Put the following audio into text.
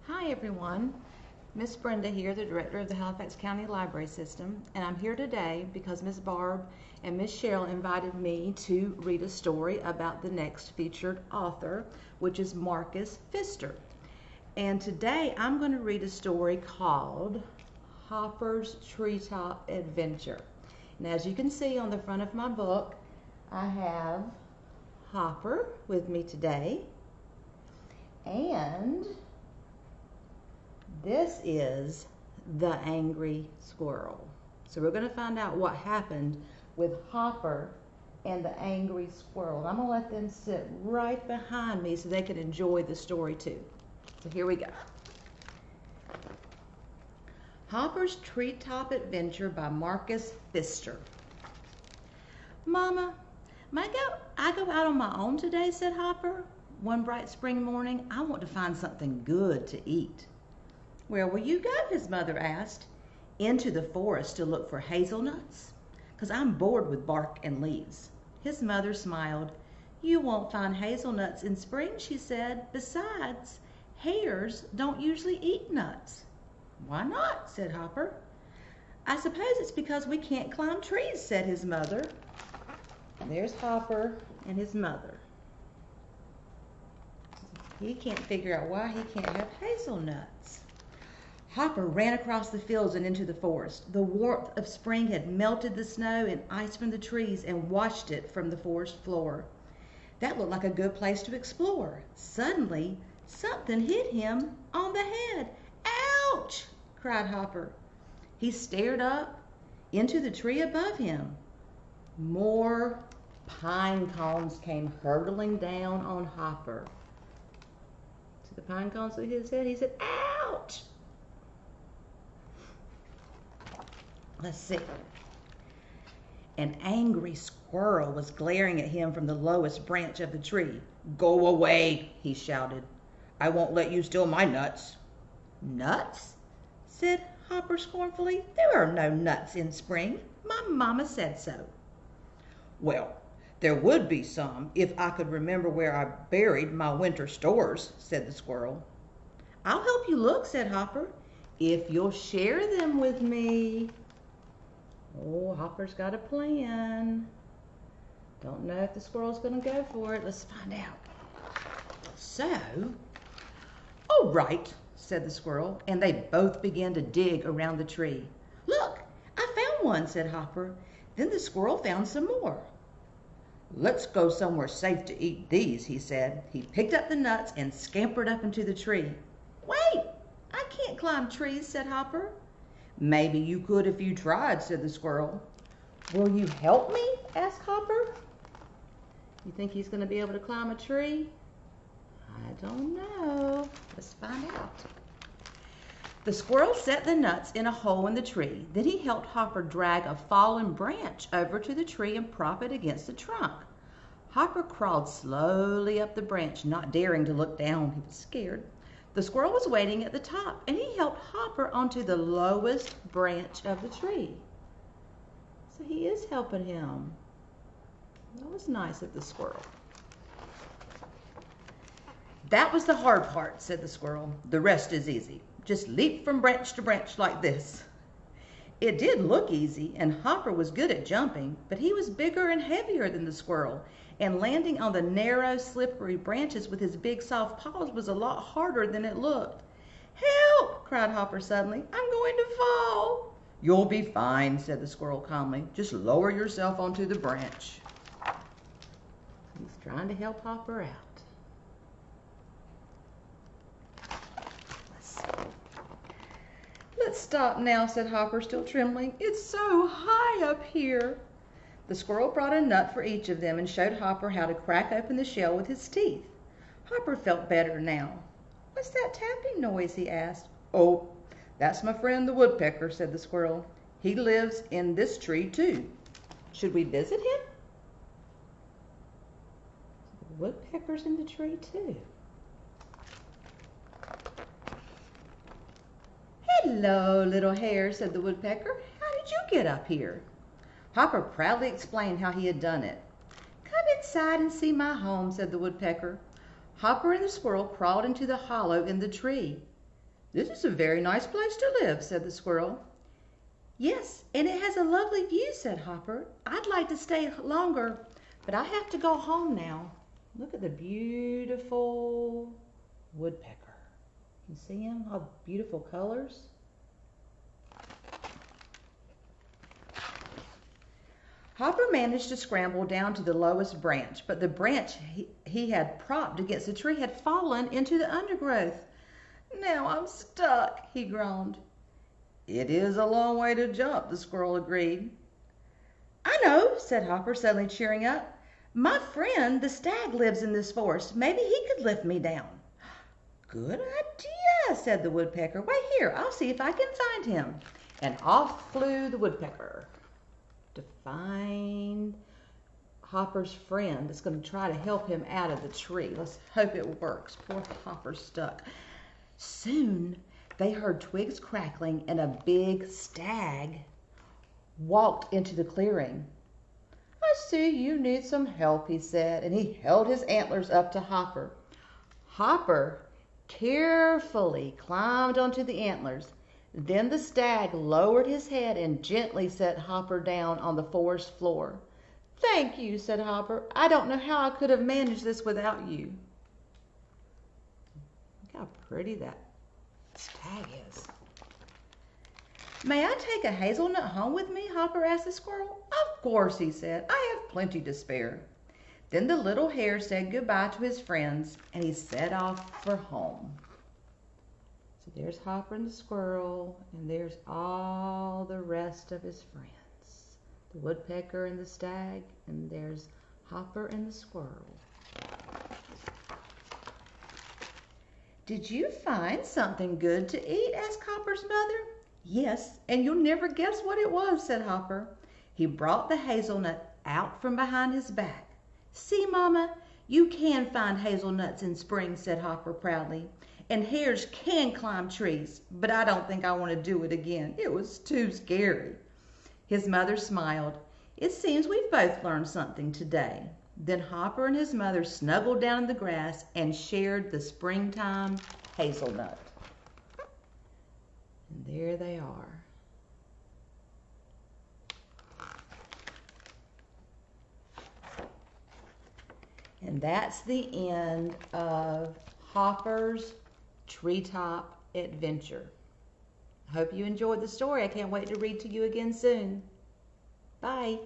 Hi everyone, Miss Brenda here, the Director of the Halifax County Library System, and I'm here today because Miss Barb and Miss Cheryl invited me to read a story about the next featured author, which is Marcus Pfister. And today I'm going to read a story called Hopper's Treetop Adventure. And as you can see on the front of my book, I have Hopper with me today, and this is the angry squirrel. So we're going to find out what happened with Hopper and the angry squirrel. I'm going to let them sit right behind me so they can enjoy the story too. So here we go. Hopper's Treetop Adventure by Marcus Pfister. Mama, I go out on my own today, said Hopper. One bright spring morning, I want to find something good to eat. Where will you go? His mother asked. Into the forest to look for hazelnuts, 'cause I'm bored with bark and leaves. His mother smiled. You won't find hazelnuts in spring, she said. Besides, hares don't usually eat nuts. Why not? Said Hopper. I suppose it's because we can't climb trees, said his mother. There's Hopper and his mother. He can't figure out why he can't have hazelnuts. Hopper ran across the fields and into the forest. The warmth of spring had melted the snow and ice from the trees and washed it from the forest floor. That looked like a good place to explore. Suddenly, something hit him on the head. Ouch! Cried Hopper. He stared up into the tree above him. More pine cones came hurtling down on Hopper. To the pine cones at his head, he said, ouch! Let's see. An angry squirrel was glaring at him from the lowest branch of the tree. Go away, he shouted. I won't let you steal my nuts. Nuts? Said Hopper scornfully. There are no nuts in spring. My mama said so. Well, there would be some if I could remember where I buried my winter stores, said the squirrel. I'll help you look, said Hopper, if you'll share them with me. Oh, Hopper's got a plan. Don't know if the squirrel's going to go for it. Let's find out. So, all right, said the squirrel, and they both began to dig around the tree. Look, I found one, said Hopper. Then the squirrel found some more. Let's go somewhere safe to eat these, he said. He picked up the nuts and scampered up into the tree. Wait, I can't climb trees, said Hopper. Maybe you could if you tried, said the squirrel. Will you help me? Asked Hopper. You think he's going to be able to climb a tree? I don't know. Let's find out. The squirrel set the nuts in a hole in the tree. Then he helped Hopper drag a fallen branch over to the tree and prop it against the trunk. Hopper crawled slowly up the branch, not daring to look down. He was scared. The squirrel was waiting at the top, and he helped Hopper onto the lowest branch of the tree. So he is helping him. That was nice of the squirrel. That was the hard part, said the squirrel. The rest is easy. Just leap from branch to branch like this. It did look easy, and Hopper was good at jumping, but he was bigger and heavier than the squirrel, and landing on the narrow, slippery branches with his big, soft paws was a lot harder than it looked. Help! Cried Hopper suddenly. I'm going to fall. You'll be fine, said the squirrel calmly. Just lower yourself onto the branch. He's trying to help Hopper out. Let's stop now, said Hopper, still trembling. It's so high up here. The squirrel brought a nut for each of them and showed Hopper how to crack open the shell with his teeth. Hopper felt better now. What's that tapping noise? He asked. Oh, that's my friend the woodpecker, said the squirrel. He lives in this tree too. Should we visit him? The woodpecker's in the tree too. Hello, little hare, said the woodpecker. How did you get up here? Hopper proudly explained how he had done it. Come inside and see my home, said the woodpecker. Hopper and the squirrel crawled into the hollow in the tree. "This is a very nice place to live," said the squirrel. "Yes, and it has a lovely view," said Hopper. "I'd like to stay longer, but I have to go home now." Look at the beautiful woodpecker. You see him? All beautiful colors. Hopper managed to scramble down to the lowest branch, but the branch he had propped against the tree had fallen into the undergrowth. "Now I'm stuck," he groaned. "It is a long way to jump," the squirrel agreed. "I know," said Hopper, suddenly cheering up. "My friend the stag lives in this forest. Maybe he could lift me down." "Good idea," said the woodpecker. "Wait here, I'll see if I can find him." And off flew the woodpecker to find Hopper's friend that's going to try to help him out of the tree. Let's hope it works. Poor Hopper's stuck. Soon they heard twigs crackling and a big stag walked into the clearing. "I see you need some help," he said, and he held his antlers up to Hopper. Hopper carefully climbed onto the antlers. Then the stag lowered his head and gently set Hopper down on the forest floor. "Thank you," said Hopper. "I don't know how I could have managed this without you." Look how pretty that stag is. "May I take a hazelnut home with me?" Hopper asked the squirrel. "Of course," he said. "I have plenty to spare." Then the little hare said goodbye to his friends, and he set off for home. So there's Hopper and the squirrel, and there's all the rest of his friends. The woodpecker and the stag, and there's Hopper and the squirrel. "Did you find something good to eat?" asked Hopper's mother. "Yes, and you'll never guess what it was," said Hopper. He brought the hazelnut out from behind his back. "See, Mama, you can find hazelnuts in spring," said Hopper proudly. "And hares can climb trees, but I don't think I want to do it again. It was too scary." His mother smiled. "It seems we've both learned something today." Then Hopper and his mother snuggled down in the grass and shared the springtime hazelnut. And there they are. And that's the end of Hopper's Treetop Adventure. I hope you enjoyed the story. I can't wait to read to you again soon. Bye.